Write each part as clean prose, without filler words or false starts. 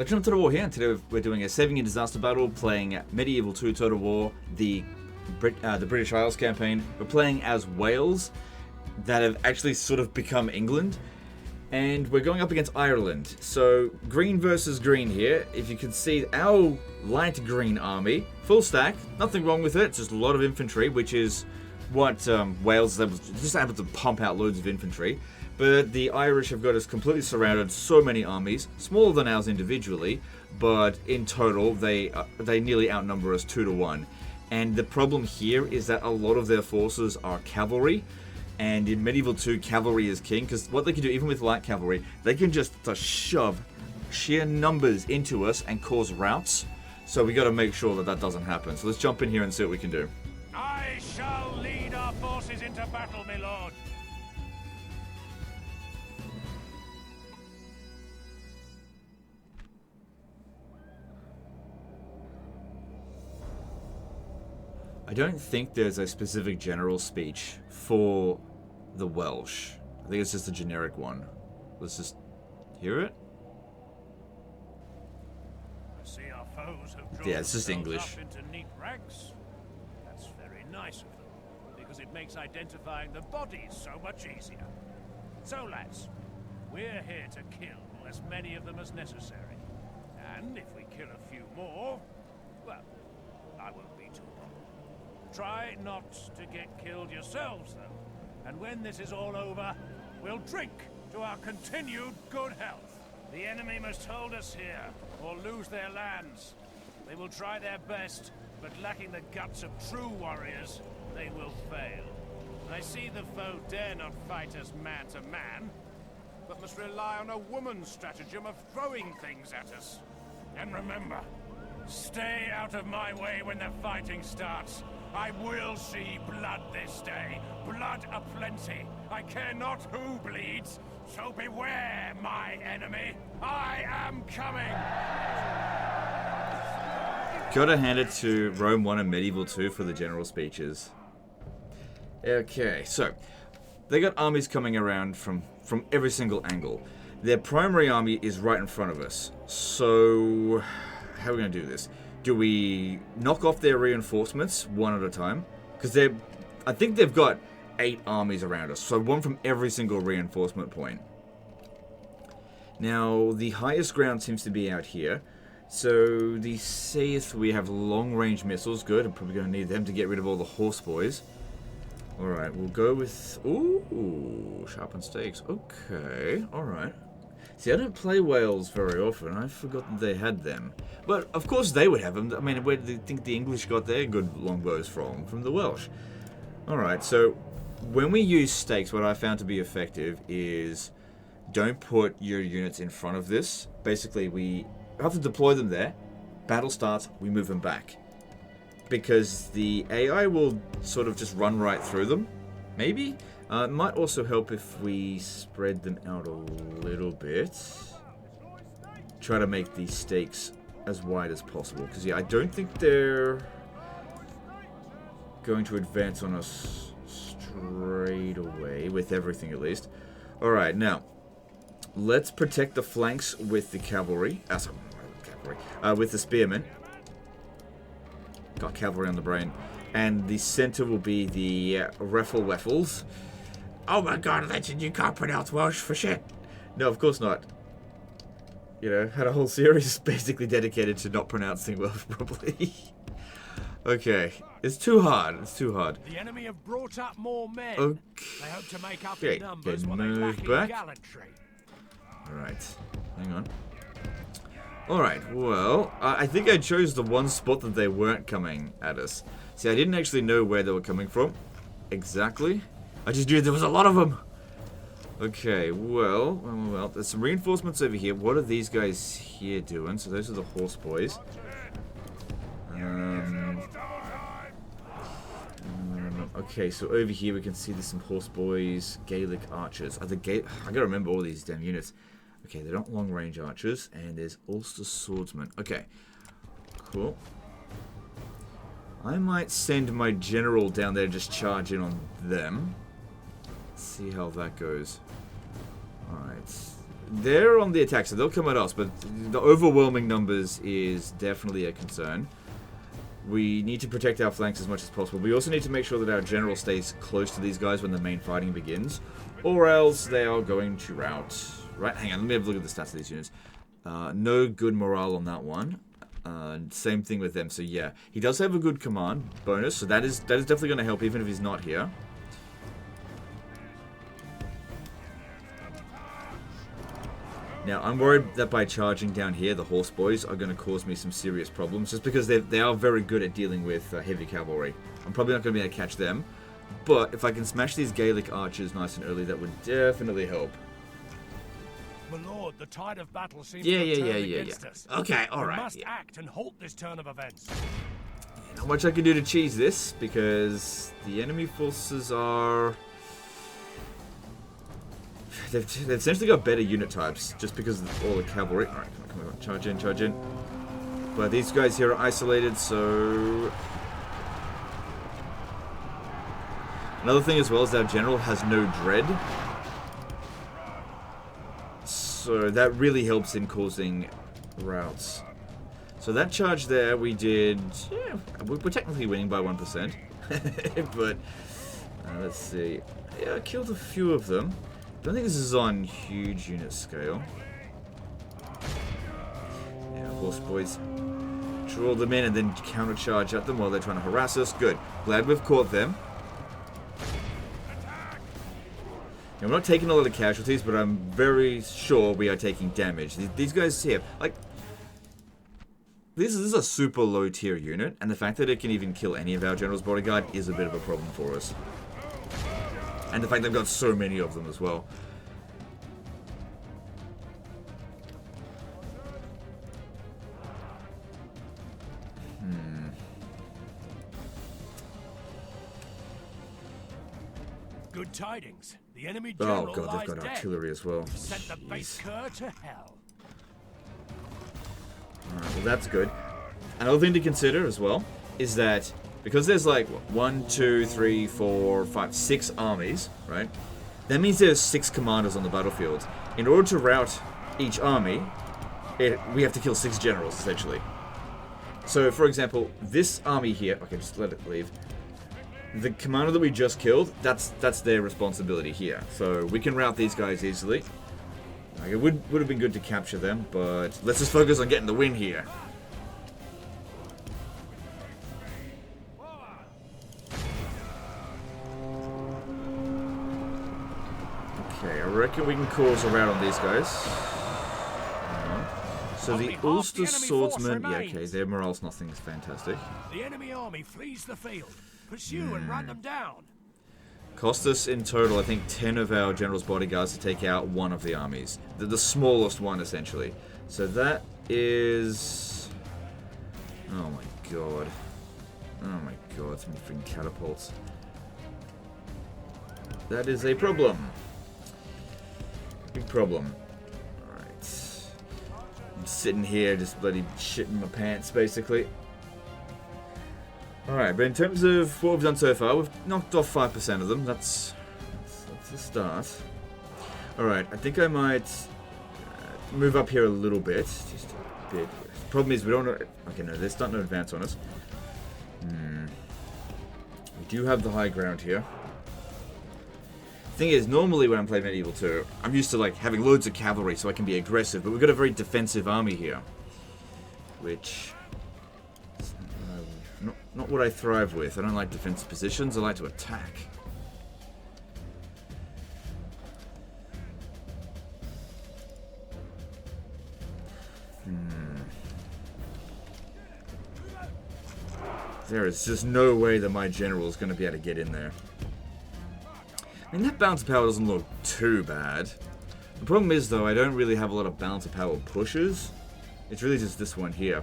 Legend of Total War here, and today we're doing a saving and disaster battle, playing Medieval 2 Total War, the British Isles campaign. We're playing as Wales, that have actually sort of become England, and we're going up against Ireland. So, green versus green here. If you can see, our light green army, full stack, nothing wrong with it, it's just a lot of infantry, which is what Wales is just able to pump out loads of infantry. But the Irish have got us completely surrounded, so many armies, smaller than ours individually, but in total they nearly outnumber us 2-1. And the problem here is that a lot of their forces are cavalry, and in Medieval 2, cavalry is king, because what they can do, even with light cavalry, they can just shove sheer numbers into us and cause routes. So we got to make sure that that doesn't happen. So let's jump in here and see what we can do. I shall lead our forces into battle, my lord. I don't think there's a specific general speech for the Welsh. I think it's just a generic one. Let's just hear it. I see our foes have drawn Yeah, it's just themselves English. up into neat ranks. That's very nice of them, because it makes identifying the bodies so much easier. So, lads, we're here to kill as many of them as necessary. And if we kill a few more, well, I won't be too long. Try not to get killed yourselves, though. And when this is all over, we'll drink to our continued good health. The enemy must hold us here, or lose their lands. They will try their best, but lacking the guts of true warriors, they will fail. I see the foe dare not fight us man to man, but must rely on a woman's stratagem of throwing things at us. And remember, stay out of my way when the fighting starts. I will see blood this day. Blood aplenty. I care not who bleeds, so beware, my enemy. I am coming! Gotta hand it to Rome 1 and Medieval 2 for the general speeches. Okay, so they got armies coming around from every single angle. Their primary army is right in front of us. So, how are we gonna do this? Do we knock off their reinforcements one at a time? Because I think they've got 8 armies around us, so one from every single reinforcement point. Now, the highest ground seems to be out here. So, the south, we have long-range missiles. Good, I'm probably going to need them to get rid of all the horse boys. Alright, we'll go with... Ooh, sharpened stakes. Okay, alright. See, I don't play Wales very often. I forgot that they had them. But, of course, they would have them. I mean, where do you think the English got their good longbows from? From the Welsh. Alright, so when we use stakes, what I found to be effective is don't put your units in front of this. Basically, we have to deploy them there. Battle starts, we move them back. Because the AI will sort of just run right through them. Maybe? It might also help if we spread them out a little bit. Try to make these stakes as wide as possible. Because, yeah, I don't think they're going to advance on us straight away. With everything, at least. Alright, now. Let's protect the flanks with the cavalry. With the spearmen. Got cavalry on the brain. And the center will be the Raffle-Weffles. Oh my god, Legend, you can't pronounce Welsh for shit. No, of course not. You know, had a whole series basically dedicated to not pronouncing Welsh properly. Okay, it's too hard. It's too hard. The enemy have brought up more men. Okay. They hope to make up in numbers Then what they move lack back. in gallantry. Alright, hang on. Alright, well, I think I chose the one spot that they weren't coming at us. See, I didn't actually know where they were coming from. Exactly. I just knew there was a lot of them. Okay, well, there's some reinforcements over here. What are these guys here doing? So those are the horse boys. Okay, so over here we can see there's some horse boys, Gaelic archers. I gotta remember all these damn units. Okay, they're not long-range archers, and there's Ulster swordsmen. Okay, cool. I might send my general down there to just charge in on them. See how that goes. Alright. they're on the attack, so they'll come at us, but the overwhelming numbers is definitely a concern. We need to protect our flanks as much as possible. We also need to make sure that our general stays close to these guys when the main fighting begins, or else they are going to rout. Right, hang on, let me have a look at the stats of these units. No good morale on that one. Same thing with them, so yeah. He does have a good command bonus, so that is definitely going to help even if he's not here. Now, I'm worried that by charging down here, the horse boys are going to cause me some serious problems, just because they are very good at dealing with heavy cavalry. I'm probably not going to be able to catch them, but if I can smash these Gaelic archers nice and early, that would definitely help. My lord, the tide of battle seems to have turned against us. Okay, alright. We must act and halt this turn of events. Not much I can do to cheese this, because the enemy forces are... They've essentially got better unit types, just because of all the cavalry. Alright, come on, charge in, charge in. But these guys here are isolated, so... Another thing as well is that our general has no dread. So that really helps in causing routes. So that charge there, we did... Yeah, we're technically winning by 1%. But, let's see. Yeah, I killed a few of them. Don't think this is on huge unit scale. Yeah, horse boys. Draw them in and then counter-charge at them while they're trying to harass us. Good. Glad we've caught them. Now, we're not taking a lot of casualties, but I'm very sure we are taking damage. These guys here, like... This is a super low tier unit, and the fact that it can even kill any of our general's bodyguard is a bit of a problem for us. And the fact they've got so many of them as well. Good tidings. The enemy general Oh god, they've got lies artillery dead. as well. Sent the bait Jeez. cur to hell. Alright, well that's good. Another thing to consider as well is that because there's like 1, 2, 3, 4, 5, 6 armies, right? That means there's 6 commanders on the battlefield. In order to rout each army, we have to kill 6 generals essentially. So for example, this army here, okay, just let it leave. The commander that we just killed, that's their responsibility here. So we can rout these guys easily. Like, it would have been good to capture them, but let's just focus on getting the win here. Okay, I reckon we can cause a rout on these guys. So the Ulster Swordsmen, yeah, okay, their morale's nothing fantastic. The enemy army flees the field. Pursue and run them down. Cost us in total, I think, 10 of our general's bodyguards to take out one of the armies. The smallest one, essentially. So that is... Oh my god. Oh my god, so many freaking catapults. That is a problem. Big problem. Alright. I'm sitting here just bloody shitting my pants, basically. Alright, but in terms of what we've done so far, we've knocked off 5% of them. That's a start. Alright, I think I might move up here a little bit. Just a bit. The problem is we don't... Okay, no, they're starting to advance on us. We do have the high ground here. Thing is, normally when I'm playing Medieval 2, I'm used to like having loads of cavalry so I can be aggressive, but we've got a very defensive army here. Which... Not what I thrive with. I don't like defensive positions, I like to attack. There is just no way that my general is going to be able to get in there. I mean, that balance of power doesn't look too bad. The problem is, though, I don't really have a lot of balance of power pushes. It's really just this one here.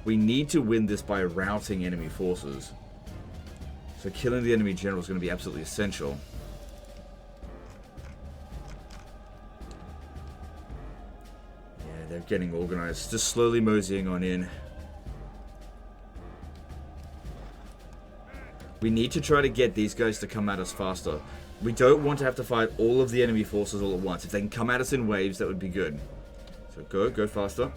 We need to win this by routing enemy forces. So killing the enemy general is going to be absolutely essential. Yeah, they're getting organized. Just slowly moseying on in. We need to try to get these guys to come at us faster. We don't want to have to fight all of the enemy forces all at once. If they can come at us in waves, that would be good. So go faster.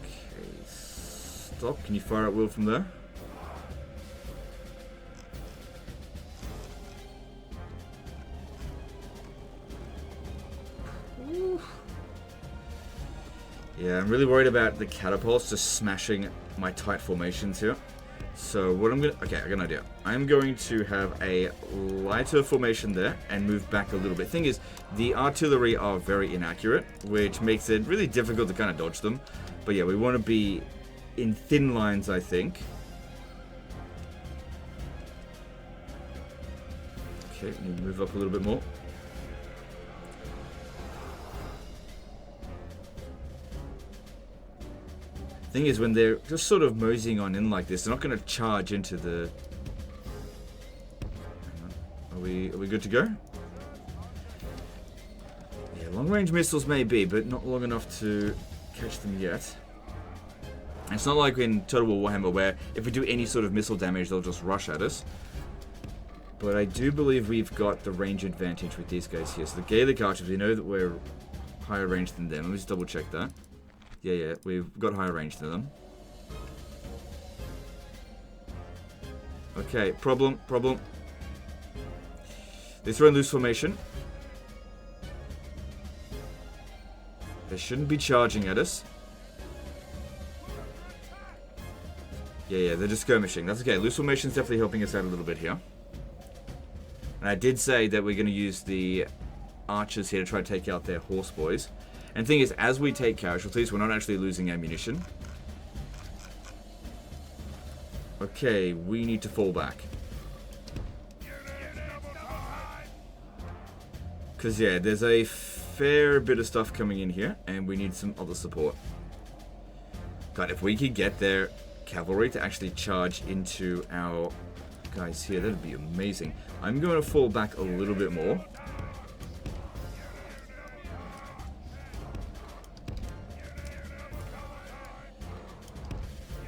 Okay, stop. Can you fire at will from there? Yeah, I'm really worried about the catapults just smashing my tight formations here. So what I'm gonna... Okay, I got an idea. I'm going to have a lighter formation there and move back a little bit. Thing is, the artillery are very inaccurate, which makes it really difficult to kind of dodge them. But yeah, we want to be in thin lines, I think. Okay, we move up a little bit more. Thing is, when they're just sort of moseying on in like this, they're not going to charge into the... Are we good to go? Yeah, long-range missiles may be, but not long enough to catch them yet. And it's not like in Total War Warhammer where if we do any sort of missile damage, they'll just rush at us. But I do believe we've got the range advantage with these guys here. So the Gaelic archers, we know that we're higher range than them. Let me just double check that. Yeah, we've got higher range than them. Okay, problem. They throw in loose formation. They shouldn't be charging at us. Yeah, they're just skirmishing. That's okay. Loose formation is definitely helping us out a little bit here. And I did say that we're going to use the archers here to try to take out their horse boys. And the thing is, as we take casualties, we're not actually losing ammunition. Okay, we need to fall back. Because, yeah, there's a fair bit of stuff coming in here, and we need some other support. God, if we could get their cavalry to actually charge into our guys here, that'd be amazing. I'm going to fall back a little bit more.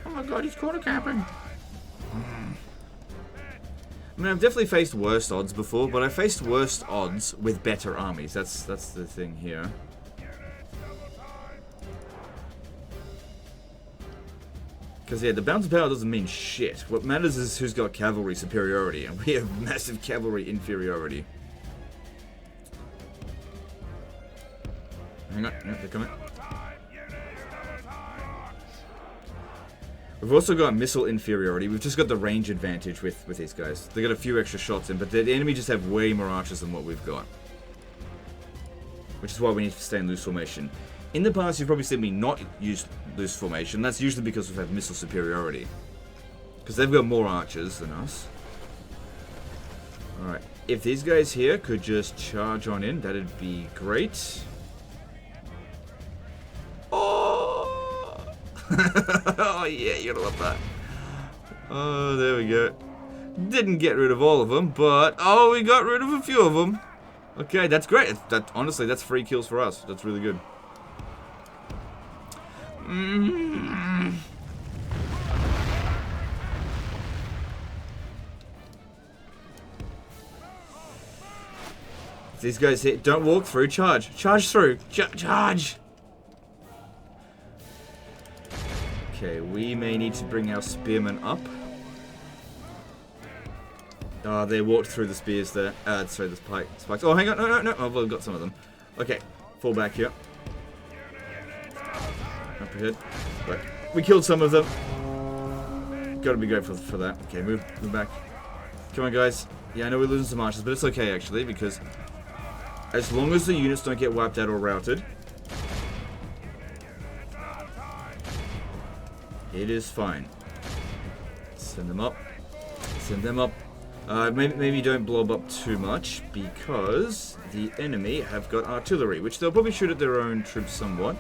Oh my god, he's corner camping. I mean, I've definitely faced worse odds before, but I faced worse odds with better armies. That's the thing here. Because, yeah, the balance of power doesn't mean shit. What matters is who's got cavalry superiority, and we have massive cavalry inferiority. Hang on, no, they're coming. We've also got missile inferiority. We've just got the range advantage with these guys. They got a few extra shots in, but the enemy just have way more archers than what we've got. Which is why we need to stay in loose formation. In the past, you've probably seen me not use loose formation. That's usually because we've had missile superiority. Because they've got more archers than us. Alright. If these guys here could just charge on in, that'd be great. Oh yeah, you're gonna love that. Oh, there we go. Didn't get rid of all of them, but oh, we got rid of a few of them. Okay, that's great. Honestly, that's 3 kills for us. That's really good. If these guys hit, don't walk through. Charge. Charge through. Charge. Okay, we may need to bring our spearmen up. They walked through the spears there. Sorry, the spikes. Oh, hang on. No. Oh, we've got some of them. Okay, fall back here. Up ahead. Right. We killed some of them. Gotta be grateful for that. Okay, move back. Come on, guys. Yeah, I know we're losing some archers, but it's okay, actually, because as long as the units don't get wiped out or routed, it is fine. Send them up. Send them up. Maybe don't blob up too much, because the enemy have got artillery, which they'll probably shoot at their own troops somewhat.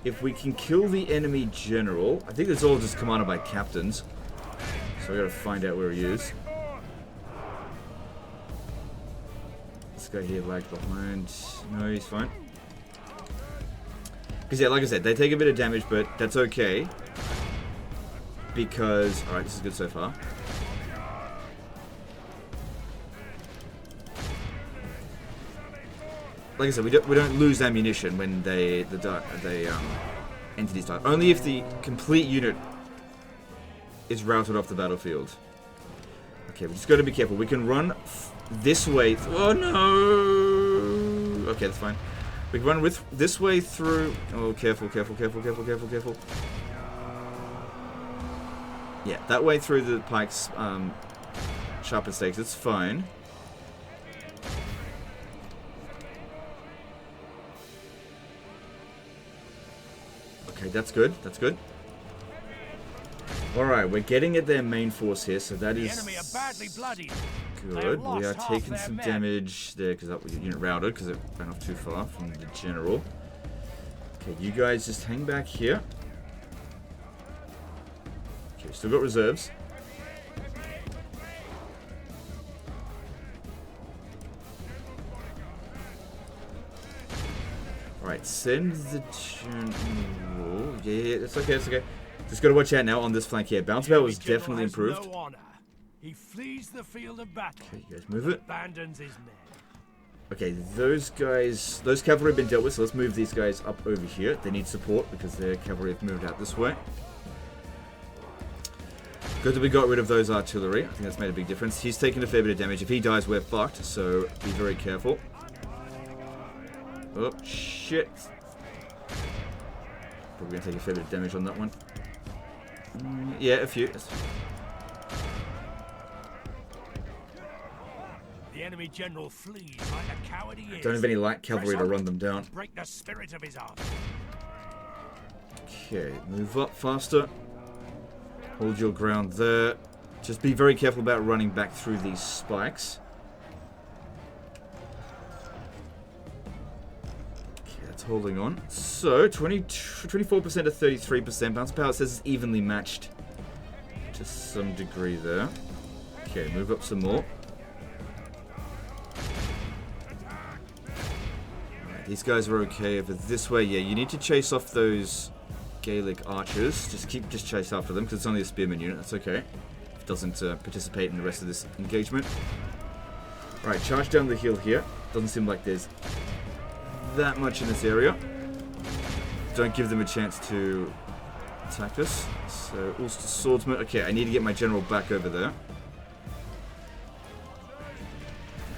If we can kill the enemy general, I think it's all just commanded by captains, so I gotta find out where he is. This guy here lagged behind. No, he's fine. Because yeah, like I said, they take a bit of damage, but that's okay. because... Alright, this is good so far. Like I said, we don't lose ammunition when entities die. Only if the complete unit is routed off the battlefield. Okay, we just got to be careful. We can run this way. Oh no! Okay, that's fine. We can run this way through. Oh, careful, careful, careful, careful, careful, careful. Yeah, that way through the pikes, sharpened stakes. It's fine. Okay, that's good. That's good. Alright, we're getting at their main force here, so that is enemy are badly bloodied. good. We are taking some damage there because that was a unit routed because it ran off too far from the general. Okay, you guys just hang back here. Okay, still got reserves. Alright, send the general. Yeah, it's okay, it's okay. Just gotta watch out now on this flank here. Bounce about was definitely improved. He flees the field of battle. Okay, you guys move it. Abandons his men. Okay, those cavalry have been dealt with, so let's move these guys up over here. They need support because their cavalry have moved out this way. Good that we got rid of those artillery. I think that's made a big difference. He's taking a fair bit of damage. If he dies, we're fucked, so be very careful. Oh, shit. Probably gonna take a fair bit of damage on that one. Yeah, a few. The enemy general flees like a coward he is. Don't have any light cavalry to run them down. Break the spirit of his army. Okay, move up faster. Hold your ground there. Just be very careful about running back through these spikes. Holding on. So, 24% to 33%. Bounce power says it's evenly matched to some degree there. Okay, move up some more. Right, these guys are okay over this way. Yeah, you need to chase off those Gaelic archers. Just chase after them because it's only a spearman unit. That's okay. It doesn't participate in the rest of this engagement. Alright, charge down the hill here. Doesn't seem like there's that much in this area. Don't give them a chance to attack us. So, Ulster swordsman. Okay, I need to get my general back over there.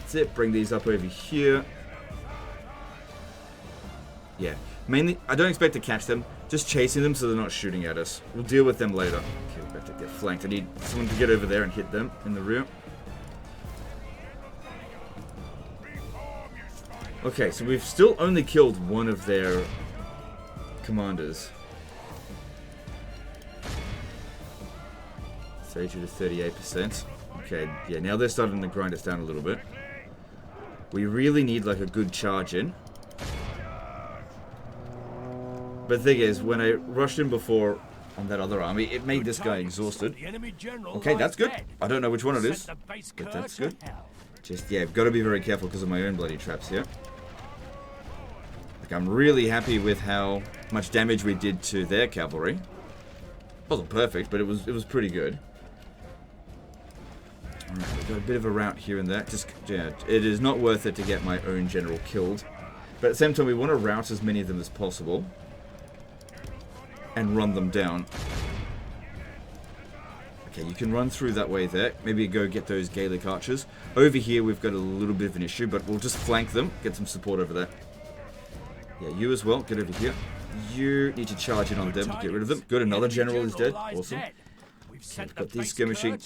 That's it. Bring these up over here. Yeah. Mainly, I don't expect to catch them. Just chasing them so they're not shooting at us. We'll deal with them later. Okay, we're about to get flanked. I need someone to get over there and hit them in the rear. Okay, so we've still only killed one of their commanders. 32 to 38%. Okay, yeah, now they're starting to grind us down a little bit. We really need like a good charge in. But the thing is, when I rushed in before on that other army, it made this guy exhausted. Okay, that's good. I don't know which one it is, but that's good. Just, yeah, I've got to be very careful because of my own bloody traps here. Like, I'm really happy with how much damage we did to their cavalry. Wasn't perfect, but it was pretty good. Alright, we've got a bit of a rout here and there. Just, yeah, it is not worth it to get my own general killed. But at the same time, we want to rout as many of them as possible. And run them down. Okay, you can run through that way there. Maybe go get those Gaelic archers. Over here, we've got a little bit of an issue, but we'll just flank them. Get some support over there. Yeah, you as well. Get over here. You need to charge in on them to get rid of them. Good, another general is dead. Awesome. Okay, we've got these skirmishing.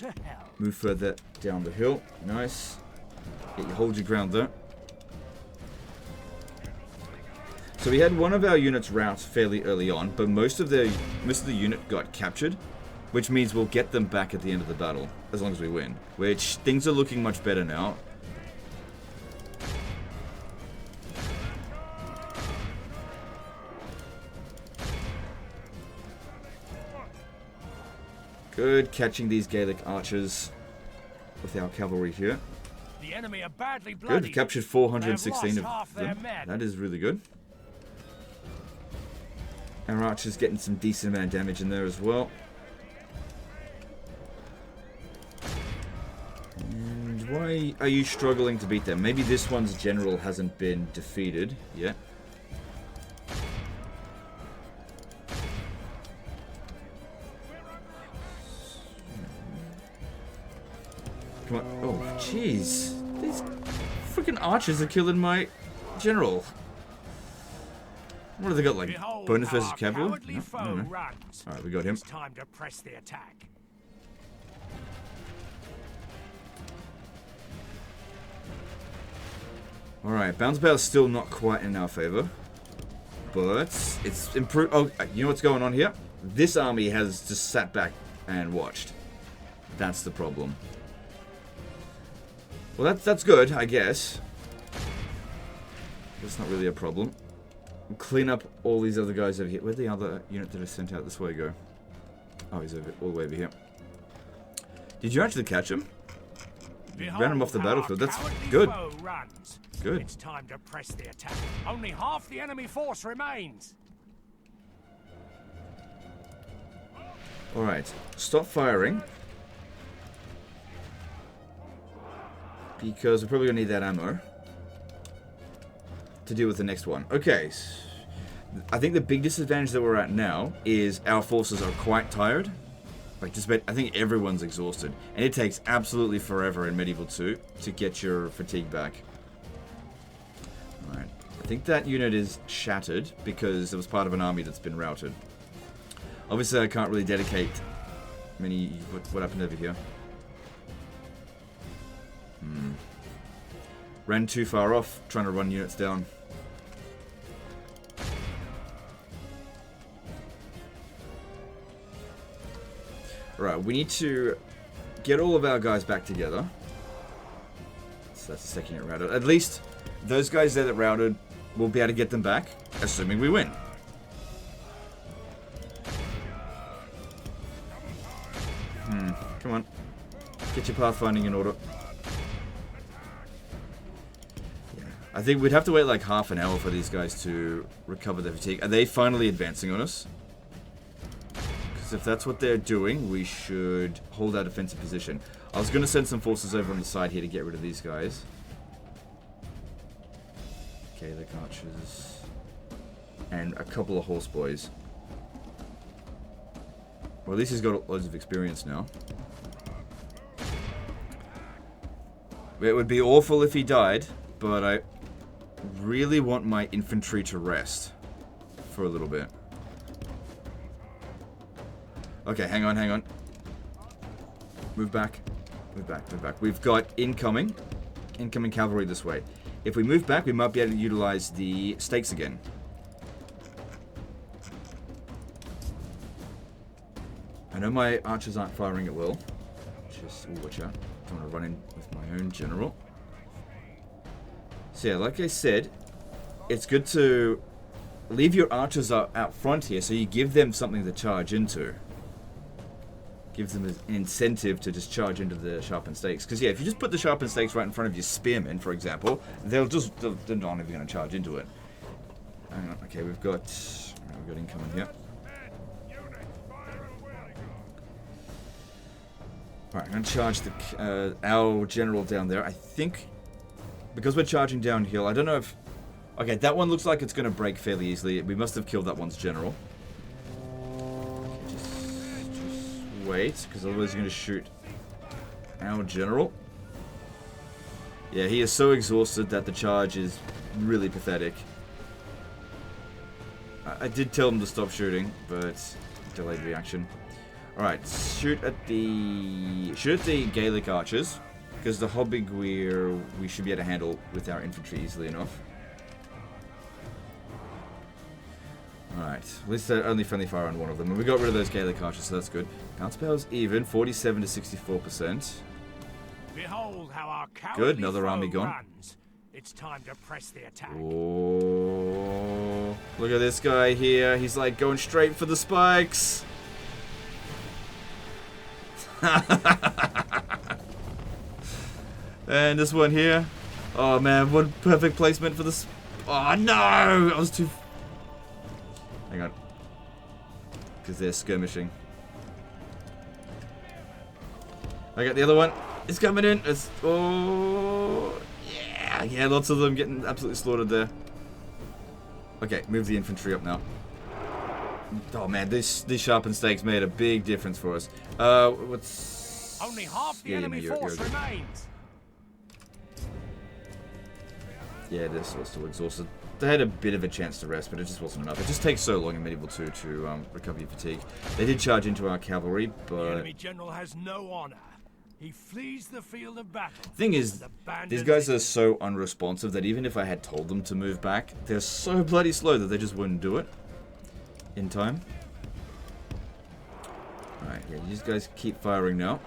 Move further down the hill. Nice. Yeah, you hold your ground there. So we had one of our units rout fairly early on, but most of the unit got captured, which means we'll get them back at the end of the battle, as long as we win. Which, things are looking much better now. Good, catching these Gaelic archers with our cavalry here. The enemy are badly bloody. Good, captured 416 of them. That is really good. Our archers getting some decent amount of damage in there as well. Why are you struggling to beat them? Maybe this one's general hasn't been defeated yet. Come on. Oh, jeez. These freaking archers are killing my general. What have they got, like, Behold bonus how versus our cavalry? cowardly No, I foe don't know. runs. Alright, we got him. It's time to press the attack. Alright, bounce bail is still not quite in our favor. But it's improved. Oh, you know what's going on here? This army has just sat back and watched. That's the problem. Well, that's good, I guess. That's not really a problem. Clean up all these other guys over here. Where'd the other unit that I sent out this way go? Oh, he's over, all the way over here. Did you actually catch him? Ran him off the battlefield. That's good. Good. It's time to press the attack. Only half the enemy force remains. Alright. Stop firing. Because we're probably going to need that ammo to deal with the next one. Okay. I think the big disadvantage that we're at now is our forces are quite tired. Like, just about, I think everyone's exhausted. And it takes absolutely forever in Medieval 2 to get your fatigue back. Alright. I think that unit is shattered because it was part of an army that's been routed. Obviously, I can't really dedicate many... What happened over here? Ran too far off, trying to run units down. Right, we need to get all of our guys back together. So that's the second unit routed. At least those guys there that routed, we'll be able to get them back, assuming we win. Come on. Get your pathfinding in order. Yeah. I think we'd have to wait like half an hour for these guys to recover their fatigue. Are they finally advancing on us? Because if that's what they're doing, we should hold our defensive position. I was going to send some forces over on the side here to get rid of these guys. Okay, the archers. And a couple of horse boys. Well, at least he's got loads of experience now. It would be awful if he died, but I really want my infantry to rest for a little bit. Okay, hang on, hang on. Move back. Move back, move back. We've got incoming cavalry this way. If we move back, we might be able to utilize the stakes again. I know my archers aren't firing at will. Just, ooh, watch out. Don't want to run in with my own general. So yeah, like I said, it's good to leave your archers out front here so you give them something to charge into. Gives them an incentive to just charge into the sharpened stakes. Because yeah, if you just put the sharpened stakes right in front of your spearmen, for example, they're not even going to charge into it. Hang on, okay, we've got incoming here. Alright, I'm going to charge our general down there. I think, because we're charging downhill, I don't know if... Okay, that one looks like it's going to break fairly easily. We must have killed that one's general. Okay, just wait, because otherwise you're going to shoot our general. Yeah, he is so exhausted that the charge is really pathetic. I did tell him to stop shooting, but delayed reaction. Alright, shoot at the Gaelic archers, because the Hobbigweir we should be able to handle with our infantry easily enough. Alright, at least only friendly fire on one of them, and we got rid of those Gaelic archers, so that's good. Bounce power's even, 47 to 64%. Behold how our Good, another army gone. runs. It's time to press the attack. Oh, look at this guy here, he's like going straight for the spikes. And this one here. Oh man, what perfect placement for this. Oh no! I was too... Hang on. Because they're skirmishing. I got the other one. It's coming in. It's, oh, yeah. Yeah, lots of them getting absolutely slaughtered there. Okay, move the infantry up now. Oh man, these sharpened stakes made a big difference for us. What's... Only half the enemy force remains. Yeah, they're still exhausted. They had a bit of a chance to rest, but it just wasn't enough. It just takes so long in Medieval 2 to recover your fatigue. They did charge into our cavalry, but... The enemy general has no honor. He flees the field of battle. Thing is, these guys are so unresponsive that even if I had told them to move back, they're so bloody slow that they just wouldn't do it in time. Alright, yeah, these guys keep firing now.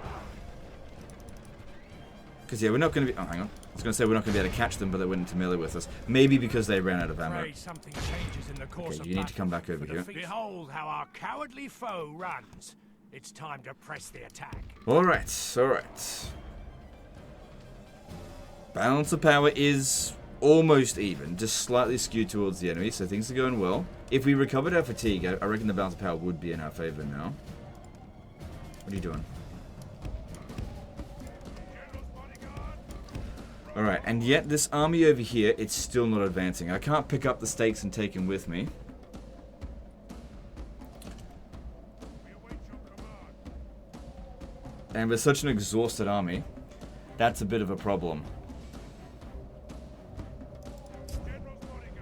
Because, yeah, we're not going to be... Oh, hang on. I was going to say we're not going to be able to catch them, but they went into melee with us. Maybe because they ran out of ammo. Okay, you need to come back over here. Behold how our cowardly foe runs. It's time to press the attack. Alright, alright. Balance of power is almost even, just slightly skewed towards the enemy, so things are going well. If we recovered our fatigue, I reckon the balance of power would be in our favor now. What are you doing? Alright, and yet this army over here, it's still not advancing. I can't pick up the stakes and take him with me. And with such an exhausted army, that's a bit of a problem.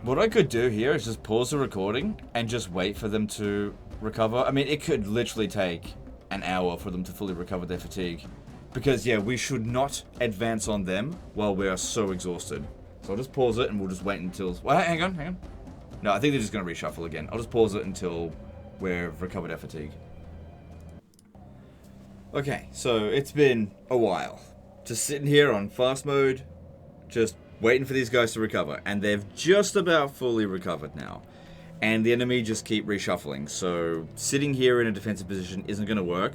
What I could do here is just pause the recording and just wait for them to recover. I mean, it could literally take an hour for them to fully recover their fatigue. Because, yeah, we should not advance on them while we are so exhausted. So I'll just pause it and we'll just wait until... Well, hang on. No, I think they're just going to reshuffle again. I'll just pause it until we've recovered our fatigue. Okay, so it's been a while. Just sitting here on fast mode, just waiting for these guys to recover. And they've just about fully recovered now. And the enemy just keep reshuffling. So sitting here in a defensive position isn't going to work.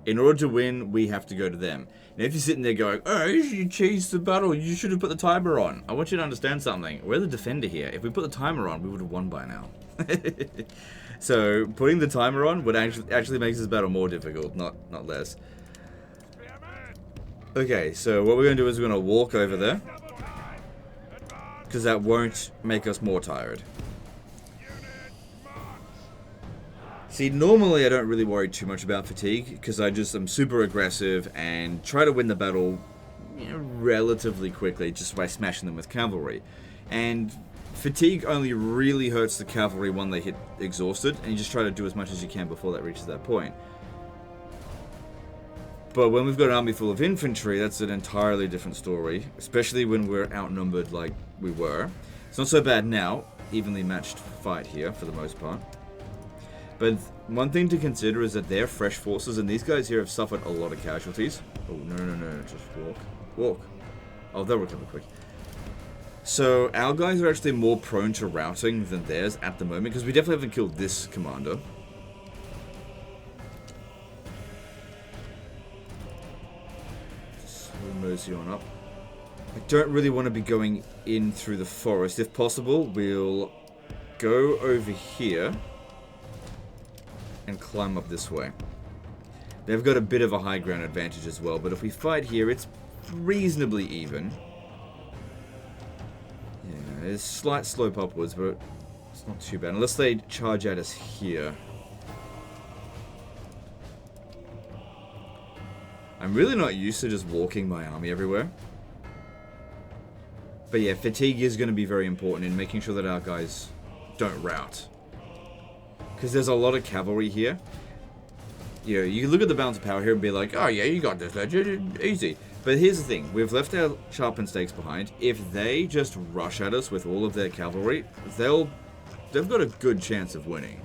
In order to win, we have to go to them. Now, if you're sitting there going, oh, you cheesed the battle, you should have put the timer on. I want you to understand something. We're the defender here. If we put the timer on, we would have won by now. So, putting the timer on would actually makes this battle more difficult, not less. Okay, so what we're going to do is we're going to walk over there. Because that won't make us more tired. See, normally I don't really worry too much about fatigue, because I just am super aggressive and try to win the battle, you know, relatively quickly just by smashing them with cavalry. And fatigue only really hurts the cavalry when they hit exhausted, and you just try to do as much as you can before that reaches that point. But when we've got an army full of infantry, that's an entirely different story, especially when we're outnumbered like we were. It's not so bad now, evenly matched fight here for the most part. But one thing to consider is that they're fresh forces, and these guys here have suffered a lot of casualties. Oh, no, just walk. Oh, they'll recover quick. So, our guys are actually more prone to routing than theirs at the moment, because we definitely haven't killed this commander. Slow mosey on up. I don't really want to be going in through the forest. If possible, we'll go over here and climb up this way. They've got a bit of a high ground advantage as well, but if we fight here, it's reasonably even. Yeah, there's a slight slope upwards, but it's not too bad, unless they charge at us here. I'm really not used to just walking my army everywhere. But yeah, fatigue is going to be very important in making sure that our guys don't rout. Because there's a lot of cavalry here. You know, you can look at the balance of power here and be like, oh yeah, you got this, legend, easy. But here's the thing, we've left our sharpened stakes behind. If they just rush at us with all of their cavalry, they've got a good chance of winning.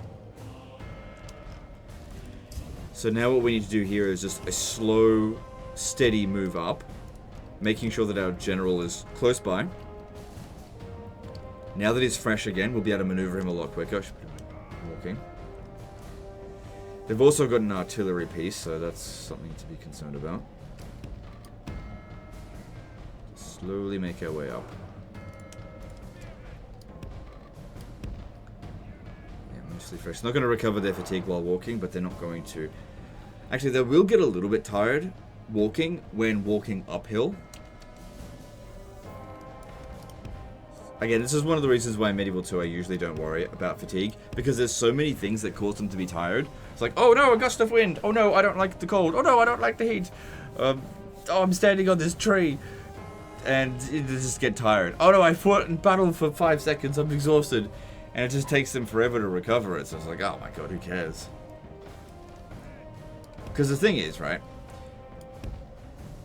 So now what we need to do here is just a slow, steady move up, making sure that our general is close by. Now that he's fresh again, we'll be able to maneuver him a lot quicker. Walking. They've also got an artillery piece, so that's something to be concerned about. Slowly make our way up. Yeah, mostly fresh. Not going to recover their fatigue while walking, but they're not going to... Actually, they will get a little bit tired walking when walking uphill. Again, this is one of the reasons why in Medieval 2 I usually don't worry about fatigue, because there's so many things that cause them to be tired. It's like, oh no, a gust of wind. Oh no, I don't like the cold. Oh no, I don't like the heat. Oh, I'm standing on this tree. And they just get tired. Oh no, I fought in battle for 5 seconds. I'm exhausted. And it just takes them forever to recover it. So it's like, oh my god, who cares? Because the thing is, right?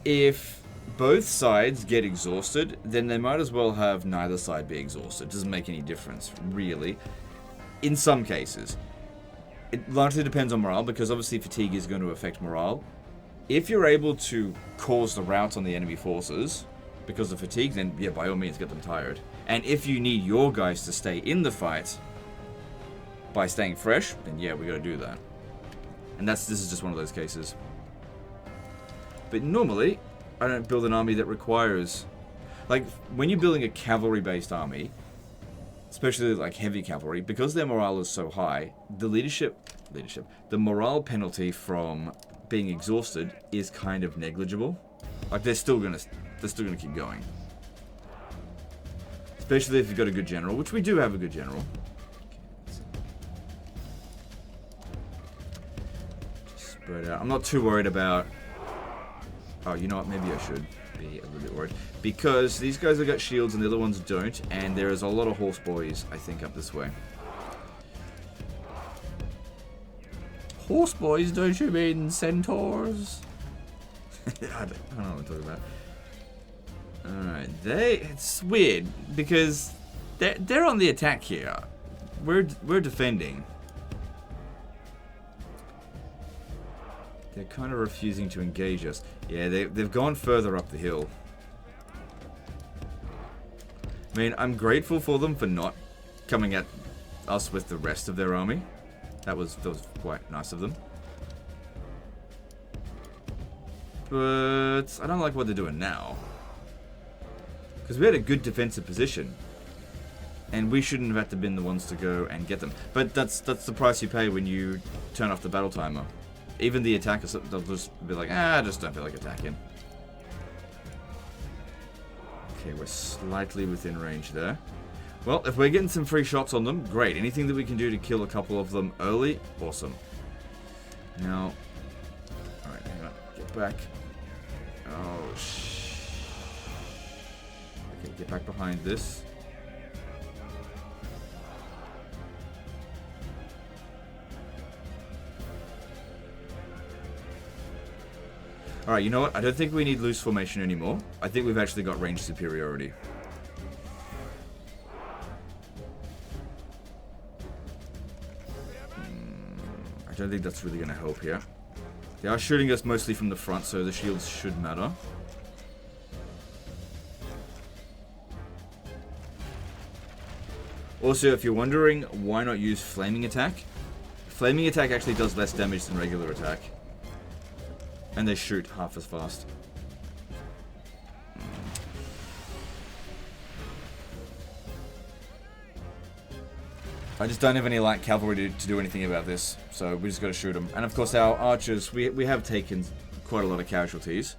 If both sides get exhausted, then they might as well have neither side be exhausted. It doesn't make any difference, really. In some cases. It largely depends on morale, because obviously fatigue is going to affect morale. If you're able to cause the rout on the enemy forces because of fatigue, then yeah, by all means get them tired. And if you need your guys to stay in the fight by staying fresh, then yeah, we gotta do that. And this is just one of those cases. But normally, I don't build an army that requires... Like, when you're building a cavalry-based army, especially like heavy cavalry, because their morale is so high, the the morale penalty from being exhausted is kind of negligible. Like, they're still gonna keep going. Especially if you've got a good general, which we do have a good general. Just spread out. I'm not too worried about... Oh, you know what? Maybe I should be a little bit worried. Because these guys have got shields and the other ones don't, and there is a lot of horse boys, I think, up this way. Horse boys, don't you mean centaurs? I don't know what I'm talking about. Alright, it's weird, because they're on the attack here. We're defending. They're kind of refusing to engage us. Yeah, they've gone further up the hill. I mean, I'm grateful for them for not coming at us with the rest of their army. That was quite nice of them. But I don't like what they're doing now. Because we had a good defensive position. And we shouldn't have had to been the ones to go and get them. But that's the price you pay when you turn off the battle timer. Even the attackers, they'll just be like, I just don't feel like attacking. Okay, we're slightly within range there. Well, if we're getting some free shots on them, great. Anything that we can do to kill a couple of them early, awesome. Now, alright, hang on, get back. Oh, okay, get back behind this. Alright, you know what? I don't think we need loose formation anymore. I think we've actually got range superiority. I don't think that's really going to help here. They are shooting us mostly from the front, so the shields should matter. Also, if you're wondering why not use Flaming Attack, Flaming Attack actually does less damage than regular attack. And they shoot half as fast. I just don't have any light cavalry to do anything about this, so we just got to shoot them. And of course our archers, we have taken quite a lot of casualties,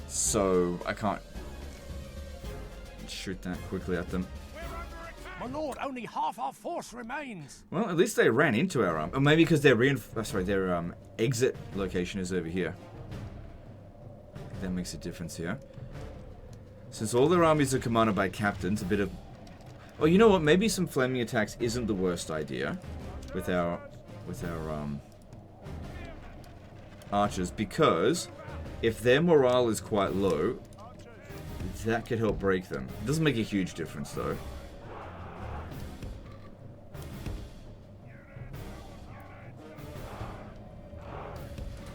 so I can't shoot that quickly at them. My lord, only half our force remains. Well, at least they ran into our or maybe because their their exit location is over here. That makes a difference here. Since all their armies are commanded by captains, a bit of... Oh, you know what? Maybe some flaming attacks isn't the worst idea with our archers, because if their morale is quite low, that could help break them. It doesn't make a huge difference though.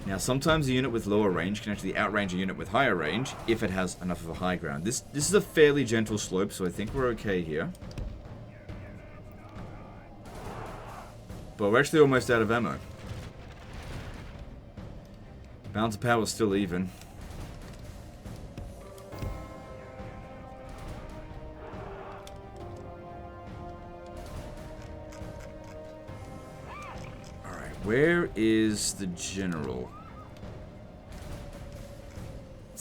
Now, sometimes a unit with lower range can actually outrange a unit with higher range if it has enough of a high ground. This is a fairly gentle slope, so I think we're okay here. But we're actually almost out of ammo. Balance of power is still even. Alright, where is the general?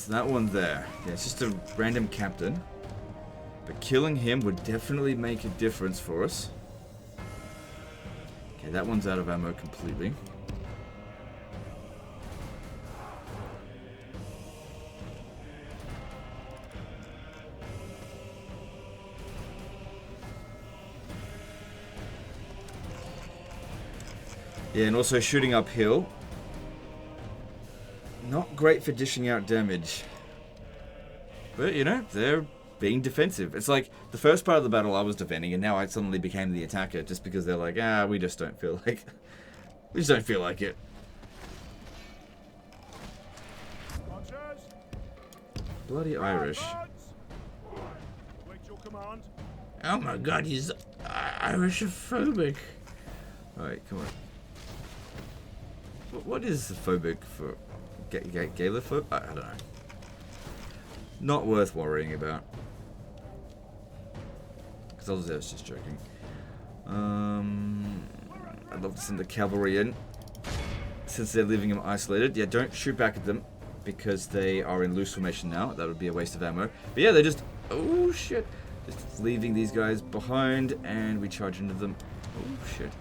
So that one there. Yeah, it's just a random captain. But killing him would definitely make a difference for us. Okay, that one's out of ammo completely. Yeah, and also shooting uphill. Not great for dishing out damage. But, you know, they're being defensive. It's like the first part of the battle I was defending, and now I suddenly became the attacker just because they're like, we just don't feel like... we just don't feel like it. Bloody Irish. Oh my god, he's Irishophobic. Alright, come on. What is phobic for? Galophobic? I don't know. Not worth worrying about. Because I was just joking. I'd love to send the cavalry in. Since they're leaving them isolated. Yeah, don't shoot back at them. Because they are in loose formation now. That would be a waste of ammo. But yeah, they're just... oh shit. Just leaving these guys behind. And we charge into them. Oh shit.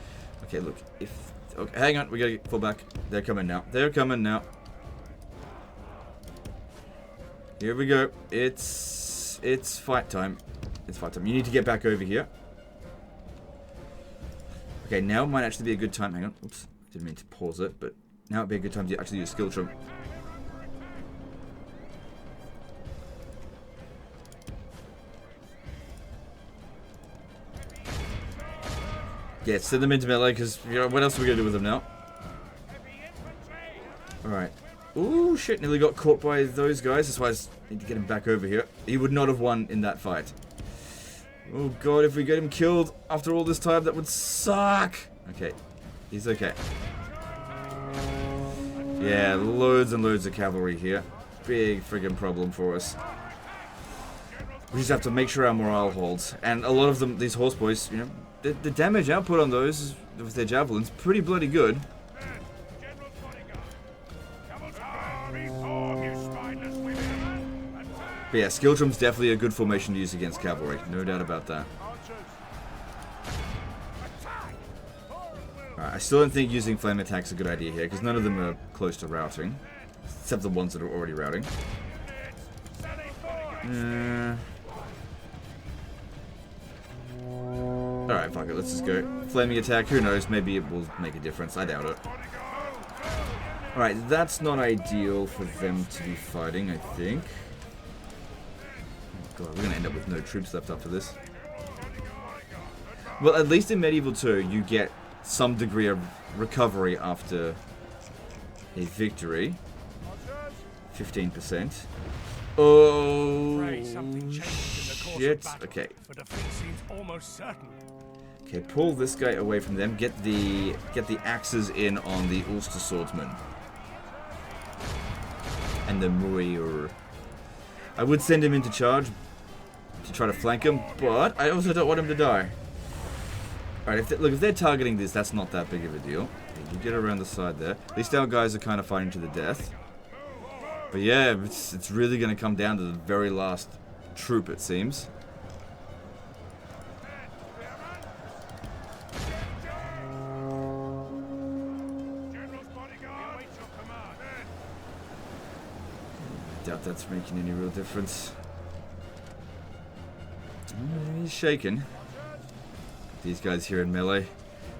Okay, look. If... okay, hang on. We gotta fall back. They're coming now. They're coming now. Here we go. It's fight time. It's fight time. You need to get back over here. Okay, now might actually be a good time. Hang on. Oops. Didn't mean to pause it, but now it'd be a good time to actually use skill trim. Yeah, send them into melee, because, you know, what else are we going to do with them now? Alright. Ooh, shit, nearly got caught by those guys. That's why I need to get him back over here. He would not have won in that fight. Oh god, if we get him killed after all this time, that would suck. Okay, he's okay. Yeah, loads and loads of cavalry here. Big friggin' problem for us. We just have to make sure our morale holds. And a lot of them, these horse boys, you know, the damage output on those with their javelins pretty bloody good. But yeah, skill trim's definitely a good formation to use against cavalry, no doubt about that. Alright, I still don't think using flame attack's a good idea here, because none of them are close to routing. Except the ones that are already routing. Alright, fuck it, let's just go. Flaming attack, who knows, maybe it will make a difference, I doubt it. Alright, that's not ideal for them to be fighting, I think. God, we're gonna end up with no troops left after this. Well, at least in Medieval 2, you get some degree of recovery after a victory. 15%. Oh, shit. Okay. Okay, pull this guy away from them. Get the axes in on the Ulster swordsman. And the Muir. I would send him into charge to try to flank him, but I also don't want him to die. Alright, look, if they're targeting this, that's not that big of a deal. You get around the side there. At least our guys are kind of fighting to the death. But yeah, it's really going to come down to the very last troop, it seems. I doubt that's making any real difference. He's shaking. These guys here in melee.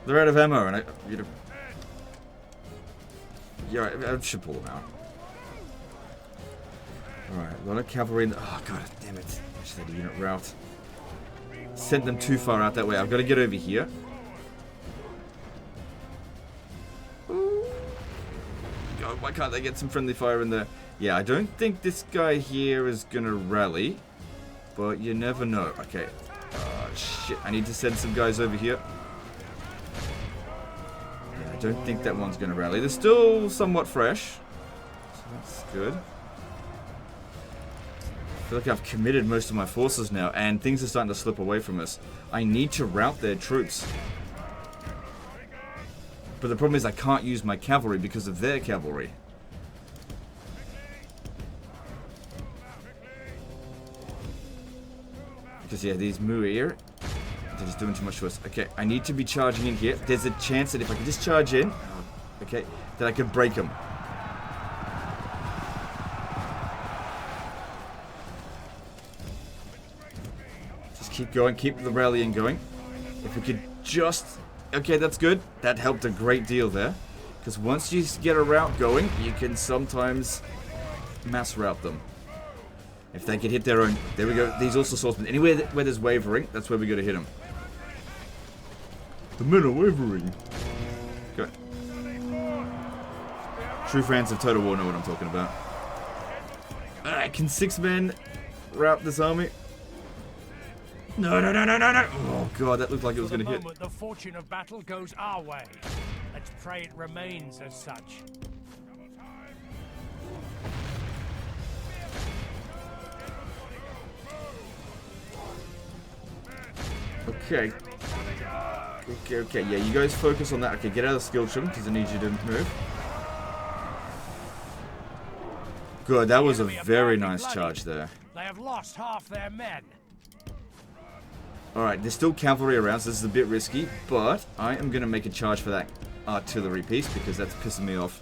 They're out of ammo, and you know... yeah, I should pull them out. Alright, a lot of cavalry in the... oh, god damn it. I just had a unit route. Sent them too far out that way. I've got to get over here. Ooh. God, why can't they get some friendly fire in there? Yeah, I don't think this guy here is going to rally. But you never know. Okay. Shit. I need to send some guys over here. Yeah, I don't think that one's going to rally. They're still somewhat fresh. So that's good. I feel like I've committed most of my forces now, and things are starting to slip away from us. I need to rout their troops. But the problem is I can't use my cavalry because of their cavalry. Because, yeah, these Muir, they're just doing too much to us. Okay, I need to be charging in here. There's a chance that if I can just charge in, okay, that I could break them. Just keep going, keep the rallying going. If we could just... Okay, that's good. That helped a great deal there. Because once you get a route going, you can sometimes mass route them. If they can hit their own... There we go. These also swordsmen. Anywhere where there's wavering, that's where we got to hit them. The men are wavering. Go. True fans of Total War know what I'm talking about. Alright, can 6 men route this army? No, no, no, no, no, no! Oh god, that looked like it was going to hit. The fortune of battle goes our way. Let's pray it remains as such. Okay. Okay, yeah, you guys focus on that. Okay, get out of the skill trim, because I need you to move. Good, that was a very nice charge there. They have lost half their men. Alright, there's still cavalry around, so this is a bit risky, but I am going to make a charge for that artillery piece, because that's pissing me off.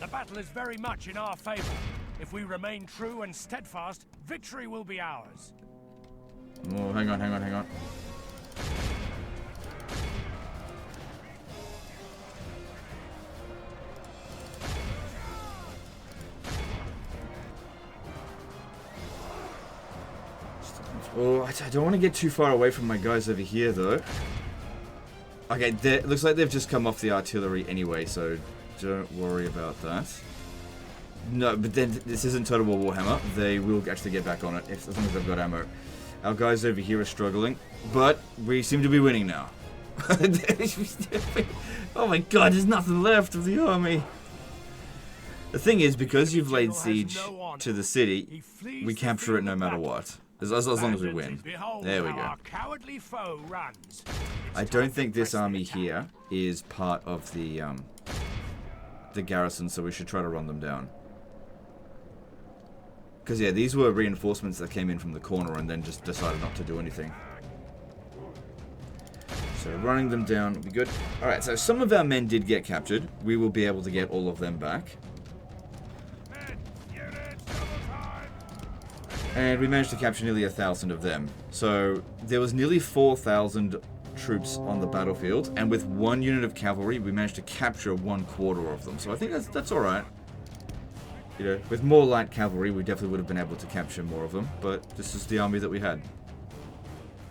The battle is very much in our favor. If we remain true and steadfast, victory will be ours. Oh, hang on, hang on, hang on. Oh, I don't want to get too far away from my guys over here, though. Okay, looks like they've just come off the artillery anyway, so don't worry about that. No, but then this isn't Total War Warhammer. They will actually get back on it, as long as they've got ammo. Our guys over here are struggling, but we seem to be winning now. Oh my god, there's nothing left of the army. The thing is, because you've laid siege to the city, we capture it no matter what. As long as we win. There we go. I don't think this army here is part of the garrison, so we should try to run them down. Because, yeah, these were reinforcements that came in from the corner and then just decided not to do anything. So running them down would be good. Alright, so some of our men did get captured. We will be able to get all of them back. And we managed to capture nearly 1,000 of them. So there was nearly 4,000 troops on the battlefield, and with 1 unit of cavalry, we managed to capture 1/4 of them. So I think that's all right. You know, with more light cavalry, we definitely would have been able to capture more of them. But this is the army that we had.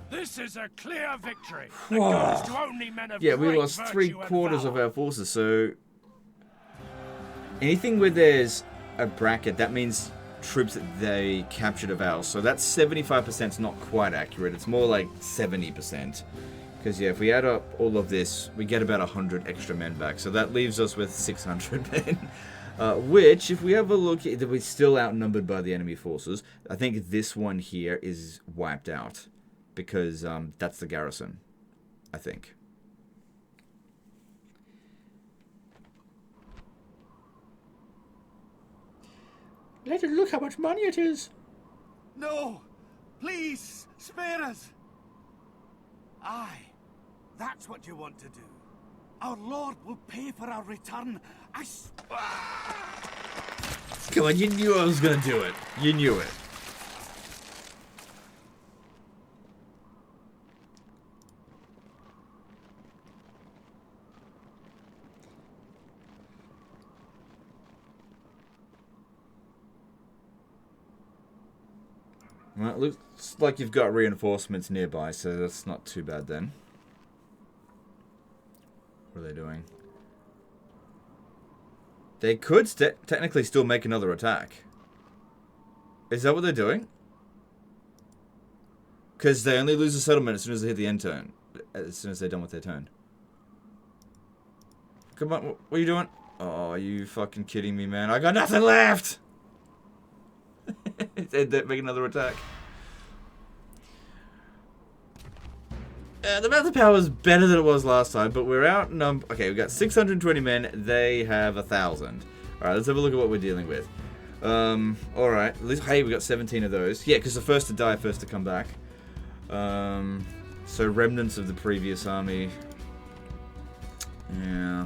This is a clear victory. That goes to only men of yeah, we lost virtue 3/4 of our forces. So anything where there's a bracket, that means troops that they captured of ours. So that's 75% is not quite accurate. It's more like 70%. Because, yeah, if we add up all of this, we get about 100 extra men back. So that leaves us with 600 men. Which, if we have a look, we're still outnumbered by the enemy forces. I think this one here is wiped out. Because that's the garrison, I think. Let us look how much money it is. No! Please, spare us! Aye, that's what you want to do. Our Lord will pay for our return. Come on, you knew I was going to do it. You knew it. Well, it looks like you've got reinforcements nearby, so that's not too bad then. What are they doing? They could technically still make another attack. Is that what they're doing? Because they only lose a settlement as soon as they hit the end turn. As soon as they're done with their turn. Come on, what are you doing? Oh, are you fucking kidding me, man? I got nothing left! They'd make another attack. The battle power is better than it was last time, but we're outnumbered. Okay, we've got 620 men. They have 1,000. Alright, let's have a look at what we're dealing with. Alright. Hey, we got 17 of those. Yeah, because the first to die, first to come back. So remnants of the previous army. Yeah.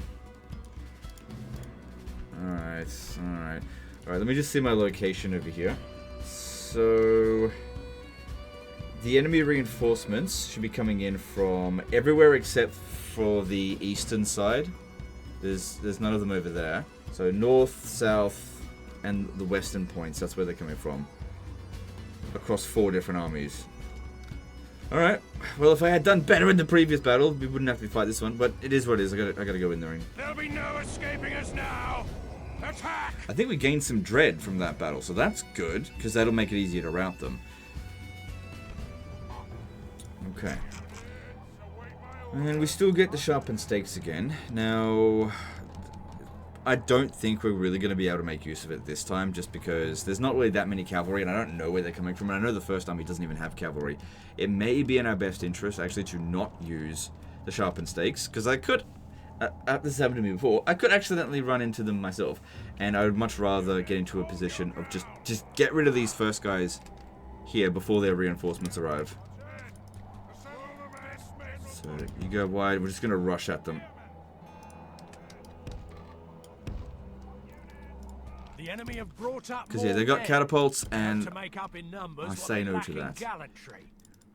Alright, alright. Alright, let me just see my location over here. So the enemy reinforcements should be coming in from everywhere except for the eastern side. There's none of them over there. So north, south, and the western points, that's where they're coming from. Across 4 different armies. Alright, well if I had done better in the previous battle, we wouldn't have to fight this one, but it is what it is. I gotta go in there. There'll be no escaping us now! Attack! I think we gained some dread from that battle, so that's good, because that'll make it easier to rout them. Okay. And we still get the sharpened stakes again. Now, I don't think we're really going to be able to make use of it this time, just because there's not really that many cavalry, and I don't know where they're coming from, and I know the first army doesn't even have cavalry. It may be in our best interest, actually, to not use the sharpened stakes, because I could... this happened to me before. I could accidentally run into them myself, and I would much rather get into a position of just get rid of these first guys here before their reinforcements arrive. So you go wide. We're just gonna rush at them. The enemy have brought up because yeah, they got catapults, and I say no to that.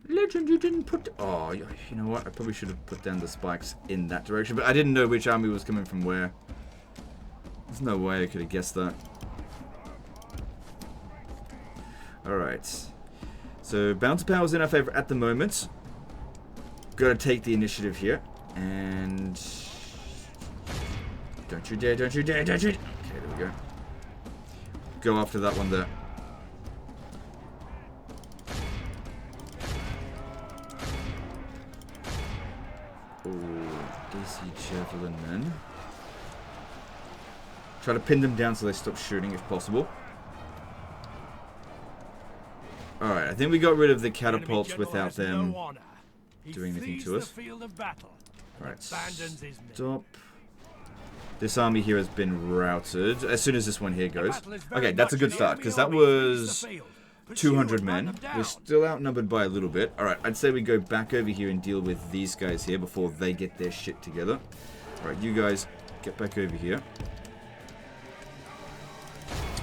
Legend, you didn't put... Oh, you know what? I probably should have put down the spikes in that direction, but I didn't know which army was coming from where. There's no way I could have guessed that. Alright. So, bounce power's in our favor at the moment. Gotta take the initiative here. And... Don't you dare, don't you dare, don't you... Okay, there we go. Go after that one there. AC Javelin men. Try to pin them down so they stop shooting if possible. Alright, I think we got rid of the catapults without them doing anything to us. Alright, stop. This army here has been routed. As soon as this one here goes. Okay, that's a good start, because that was 200 men. We're still outnumbered by a little bit. Alright, I'd say we go back over here and deal with these guys here before they get their shit together. Alright, you guys get back over here.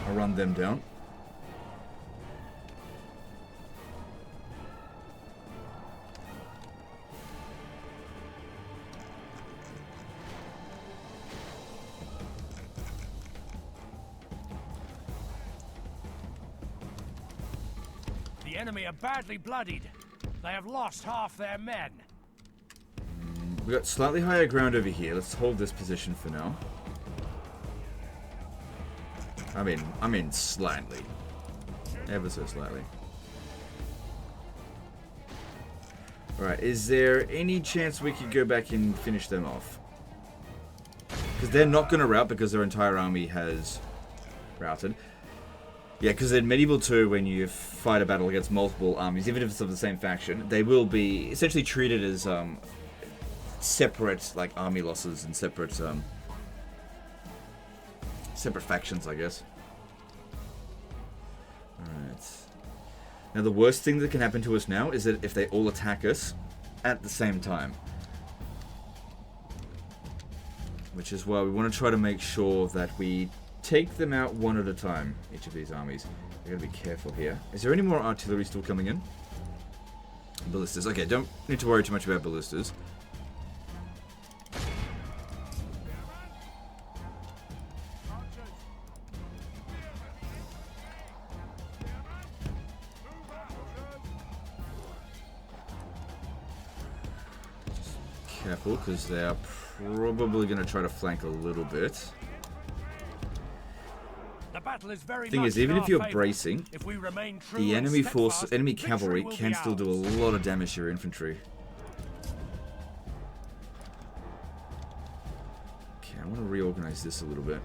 I'll run them down. The enemy are badly bloodied. They have lost half their men. We got slightly higher ground over here. Let's hold this position for now. I mean slightly. Ever so slightly. Alright, is there any chance we could go back and finish them off? Because they're not going to rout because their entire army has routed. Yeah, because in Medieval 2, when you fight a battle against multiple armies, even if it's of the same faction, they will be essentially treated as separate, like, army losses and separate factions, I guess. Alright. Now, the worst thing that can happen to us now is that if they all attack us at the same time. Which is why we want to try to make sure that we take them out one at a time, each of these armies. We gotta be careful here. Is there any more artillery still coming in? Ballistas. Okay, don't need to worry too much about ballistas. Just careful, because they are probably going to try to flank a little bit. Thing is, even if you're bracing, the enemy cavalry can still do a lot of damage to your infantry. Okay, I want to reorganize this a little bit.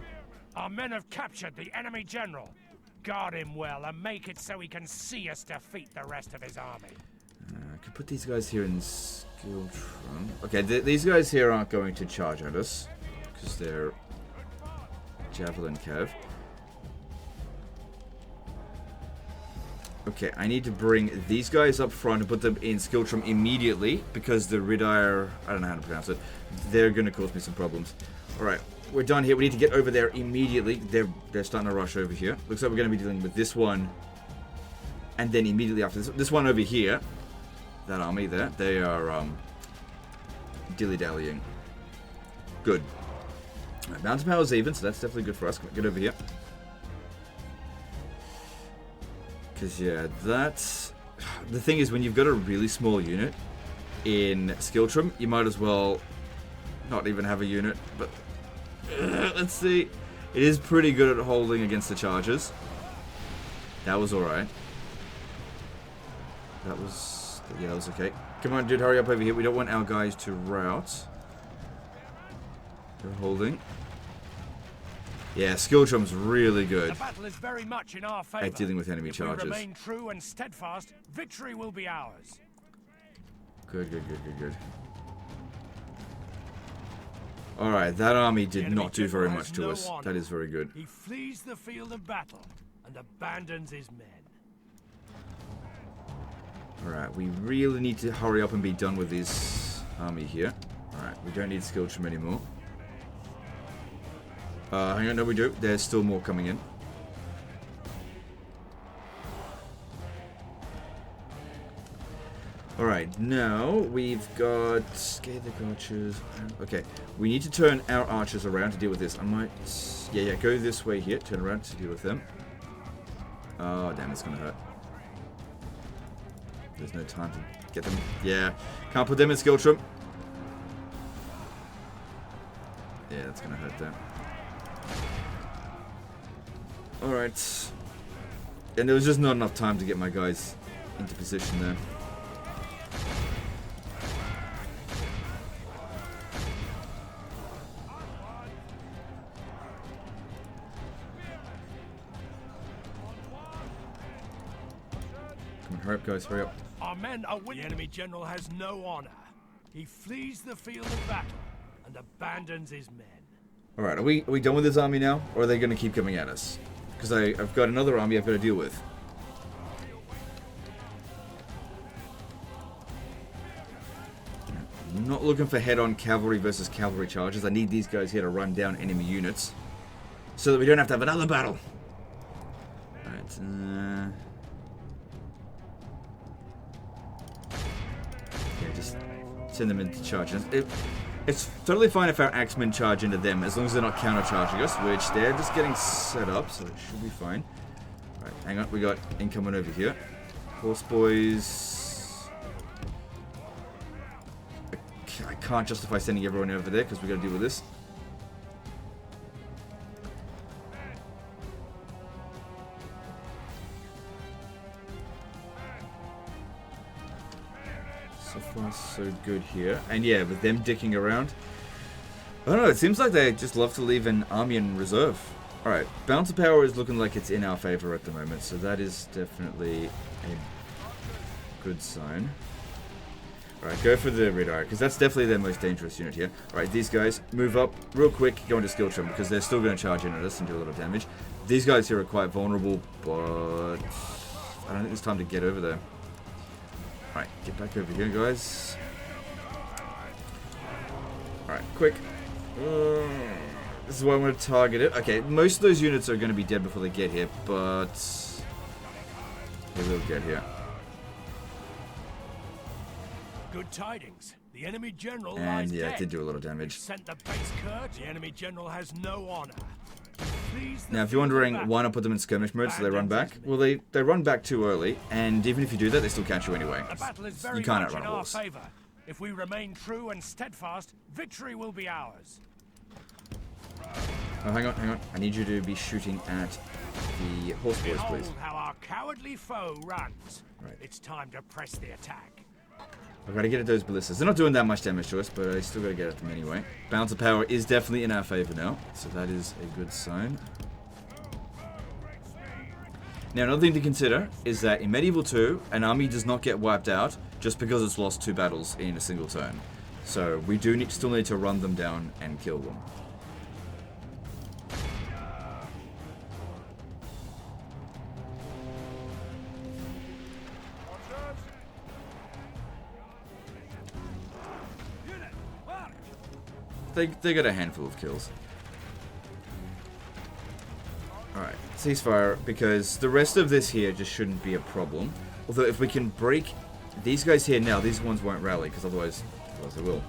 Our men have captured the enemy general. Guard him well and make it so he can see us defeat the rest of his army. I could put these guys here in Skiltron. Okay, these guys here aren't going to charge at us because they're Javelin Cav. Okay, I need to bring these guys up front and put them in Skiltrum immediately because the Ridire, I don't know how to pronounce it, they're going to cause me some problems. Alright, we're done here. We need to get over there immediately. They're starting to rush over here. Looks like we're going to be dealing with this one. And then immediately after this one over here, that army there, they are dilly-dallying. Good. Right, bounce power's even, so that's definitely good for us. Get over here. Because, yeah, that's... The thing is, when you've got a really small unit in Skiltrum, you might as well not even have a unit. But, let's see. It is pretty good at holding against the charges. That was alright. That was... Yeah, that was okay. Come on, dude, hurry up over here. We don't want our guys to rout. They're holding. Yeah, Skiltrum's really good The battle is very much in our favor. at dealing with enemy If charges. we remain true and steadfast, victory will be ours. Good. Alright, that army did not do very much to us. That is very good. He flees the field of battle and abandons his men. Alright, we really need to hurry up and be done with this army here. Alright, we don't need Skiltrum anymore. Hang on, no we do. There's still more coming in. Alright, now we've got... Scare the archers. Okay, we need to turn our archers around to deal with this. I might... Yeah, go this way here. Turn around to deal with them. Oh, damn, it's gonna hurt. There's no time to get them. Yeah, can't put them in Skiltrum. Yeah, that's gonna hurt them. Alright. And there was just not enough time to get my guys into position there. Come on, hurry up, guys, hurry up. Our men are winning. The enemy general has no honor. He flees the field of battle and abandons his men. Alright, are we done with this army now? Or are they going to keep coming at us? Because I've got another army I've got to deal with. I'm not looking for head-on cavalry versus cavalry charges. I need these guys here to run down enemy units. So that we don't have to have another battle. Alright, yeah, just send them into charge. It's totally fine if our axemen charge into them, as long as they're not counter-charging us, which they're just getting set up, so it should be fine. Alright, hang on, we got incoming over here. Horse boys. I can't justify sending everyone over there, because we got to deal with this. So far, so good here. And yeah, with them dicking around, I don't know, it seems like they just love to leave an army in reserve. Alright, bouncer power is looking like it's in our favor at the moment, so that is definitely a good sign. Alright, go for the Ridire, because that's definitely their most dangerous unit here. Alright, these guys, move up real quick, go into Skiltrum, because they're still going to charge in at us and do a lot of damage. These guys here are quite vulnerable, but I don't think it's time to get over there. Alright, get back over here, guys. Alright, quick. This is why I'm going to target it. Okay, most of those units are going to be dead before they get here, but they will get here. Good tidings. The enemy general And lies yeah, dead. it did do a lot of damage. Sent the base Kurd. The enemy general has no honor. Now, if you're wondering why not put them in skirmish mode so they run back, well, they run back too early, and even if you do that, they still catch you anyway. The battle is very You can't much outrun in a our horse. favor. If we remain true and steadfast, victory will be ours. Oh, hang on. I need you to be shooting at the horse boys, please. Behold how our cowardly foe runs. Right. It's time to press the attack. I've got to get at those ballistas. They're not doing that much damage to us, but I still got to get at them anyway. Bouncer power is definitely in our favor now, so that is a good sign. Now, another thing to consider is that in Medieval 2, an army does not get wiped out just because it's lost 2 battles in a single turn. So we do still need to run them down and kill them. they got a handful of kills. Alright, ceasefire, because the rest of this here just shouldn't be a problem. Although if we can break these guys here now, these ones won't rally, because otherwise they will.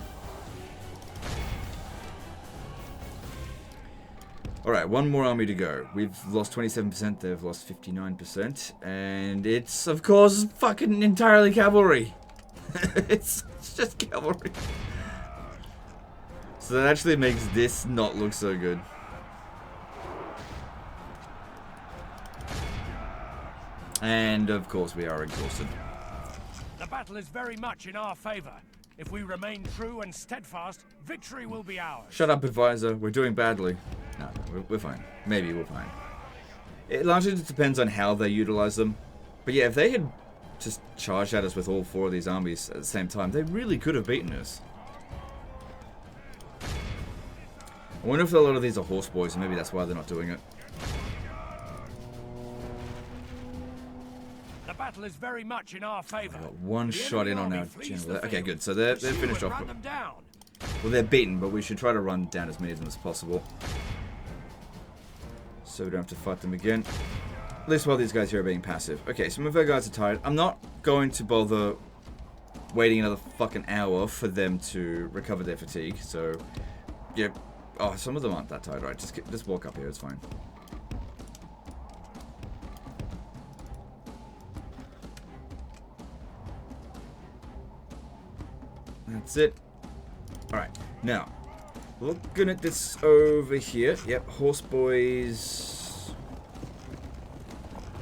Alright, one more army to go. We've lost 27%, they've lost 59%, and it's, of course, fucking entirely cavalry. It's just cavalry. So that actually makes this not look so good. And, of course, we are exhausted. The battle is very much in our favor. If we remain true and steadfast, victory will be ours. Shut up, advisor. We're doing badly. No, we're fine. Maybe we're fine. It largely just depends on how they utilize them. But yeah, if they had just charged at us with all 4 of these armies at the same time, they really could have beaten us. I wonder if a lot of these are horse boys, and maybe that's why they're not doing it. The battle is very much in our favor. Got one shot in on our general. Okay, good. So they're finished off. Run them down. Well, they're beaten, but we should try to run down as many of them as possible. So we don't have to fight them again. At least while these guys here are being passive. Okay, some of our guys are tired. I'm not going to bother waiting another fucking hour for them to recover their fatigue. So, yeah. Oh, some of them aren't that tired. Right, just walk up here. It's fine. That's it. Alright, now, looking at this over here. Yep, horse boys.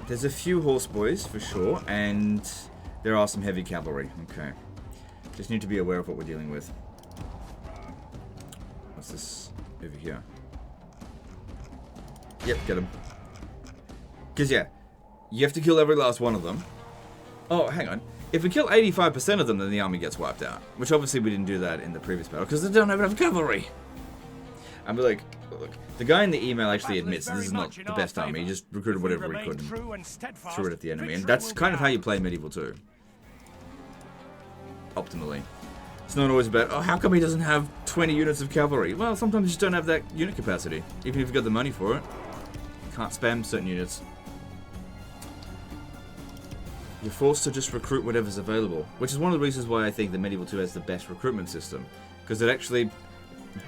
There's a few horse boys for sure, and there are some heavy cavalry. Okay. Just need to be aware of what we're dealing with. What's this over here? Yep, get him. Because, yeah, you have to kill every last one of them. Oh, hang on. If we kill 85% of them, then the army gets wiped out. Which obviously we didn't do that in the previous battle, because they don't have enough cavalry. I'm like, look, the guy in the email actually admits this is not the best army. He just recruited whatever he could and threw it at the enemy. And that's kind of how you play Medieval 2. Optimally. It's not always about, oh, how come he doesn't have 20 units of cavalry? Well, sometimes you just don't have that unit capacity. Even if you've got the money for it. You can't spam certain units. You're forced to just recruit whatever's available. Which is one of the reasons why I think that Medieval 2 has the best recruitment system. Because it actually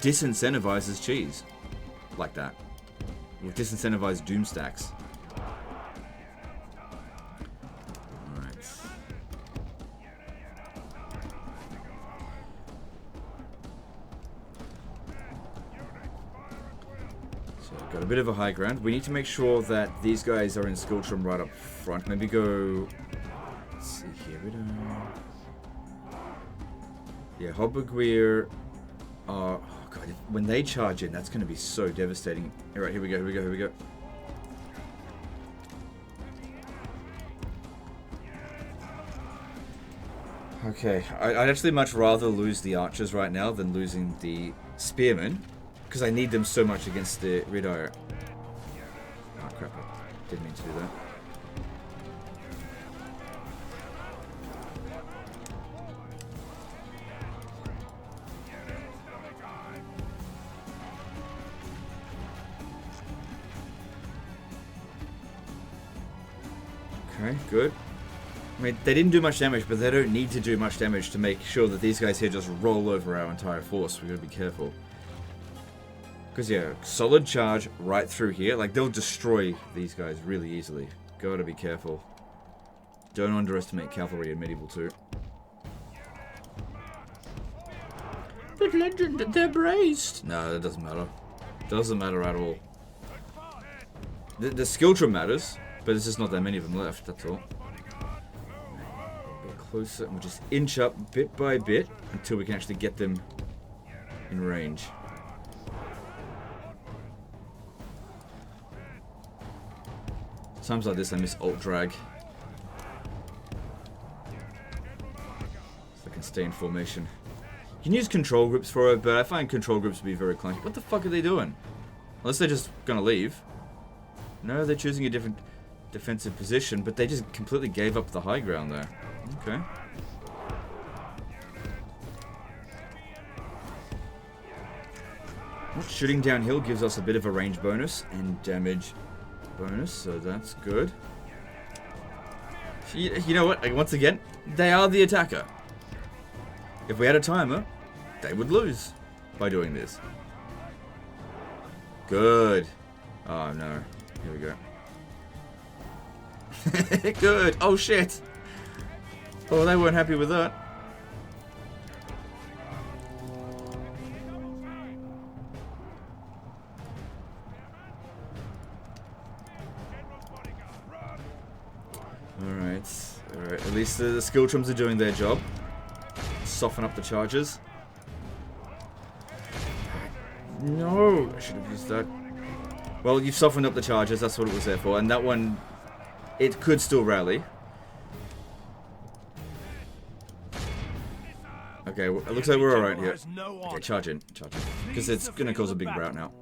disincentivizes cheese. Like that. You disincentivize doom stacks. Alright. So we've got a bit of a high ground. We need to make sure that these guys are in Skiltrum right up front. Maybe go... Let's see here. We don't... Yeah, Hobberguir are... Oh god, when they charge in, that's going to be so devastating. Alright, here we go, here we go, here we go. Okay, I'd actually much rather lose the archers right now than losing the spearmen. Because I need them so much against the Red Ire. Oh crap, I didn't mean to do that. Okay, good. I mean, they didn't do much damage, but they don't need to do much damage to make sure that these guys here just roll over our entire force. We've got to be careful. Because, yeah, solid charge right through here. Like, they'll destroy these guys really easily. Gotta be careful. Don't underestimate cavalry in Medieval 2. But legend, they're braced. No, that doesn't matter. Doesn't matter at all. The Skiltrum matters, but there's just not that many of them left, that's all. A bit closer, and we'll just inch up bit by bit until we can actually get them in range. Times like this I miss alt drag. So I can stay in formation. You can use control groups for it, but I find control groups to be very clunky. What the fuck are they doing? Unless they're just gonna leave. No, they're choosing a different defensive position, but they just completely gave up the high ground there. Okay. Shooting downhill gives us a bit of a range bonus and damage bonus, so that's good. You know what? Once again, they are the attacker. If we had a timer, they would lose by doing this. Good. Oh no. Here we go. Good. Oh shit. Oh, they weren't happy with that. Alright. Alright. At least the skill trims are doing their job. Soften up the charges. No! I should have used that. Well, you've softened up the charges, that's what it was there for. And that one, it could still rally. Okay, well, it looks like we're alright here. Okay, charge in. Charge in. Because it's going to cause a big rout now.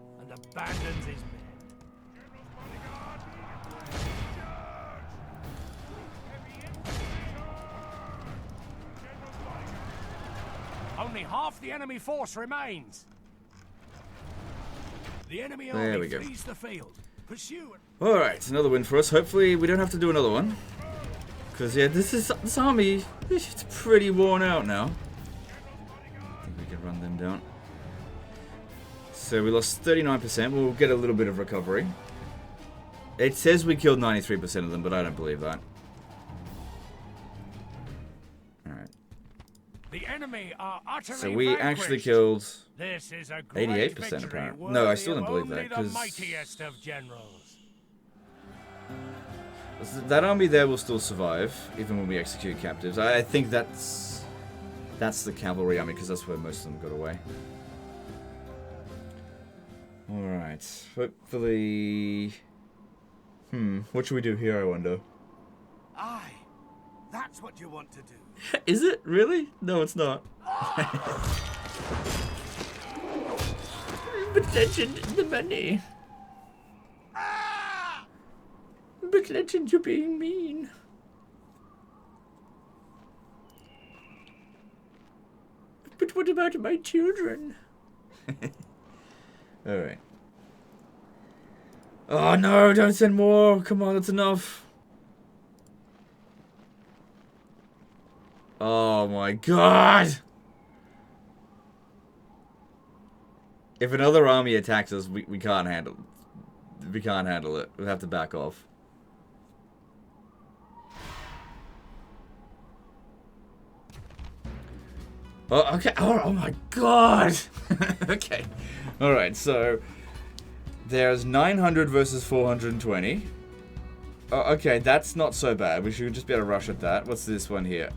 Only half the enemy force remains. The enemy there we army go. flees the field. Pursue. Alright, another win for us. Hopefully we don't have to do another one. Because, yeah, this army, it's pretty worn out now. I think we can run them down. So we lost 39%. We'll get a little bit of recovery. It says we killed 93% of them, but I don't believe that. Alright. The enemy are utterly So we vanquished. actually killed This is a great 88% apparently. No, I still don't believe that, because mightiest of generals. that army there will still survive, even when we execute captives. I think that's the cavalry army, because that's where most of them got away. Alright, hopefully... what should we do here, I wonder? Aye, that's what you want to do. Is it? Really? No, it's not. But Legend, the money. But Legend, you're being mean. But what about my children? Alright. Oh no, don't send more. Come on, that's enough. Oh my god! If another army attacks us, we can't handle it. We can't handle it. We'll have to back off. Oh, okay. Oh my god! Okay. Alright, so... There's 900 versus 420. Oh, okay, that's not so bad. We should just be able to rush at that. What's this one here?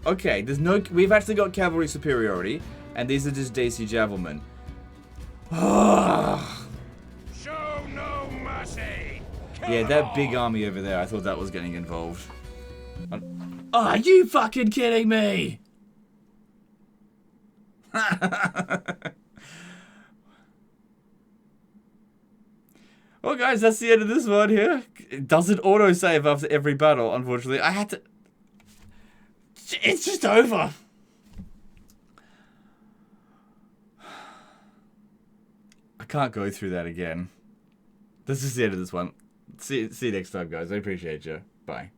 Okay, there's no... We've actually got cavalry superiority, and these are just Daisy Javelmen. Show no mercy. Yeah, that big army over there, I thought that was getting involved. Are you fucking kidding me? Well, guys, that's the end of this one here. It doesn't auto-save after every battle, unfortunately. I had to... It's just over. I can't go through that again. This is the end of this one. See you next time, guys. I appreciate you. Bye.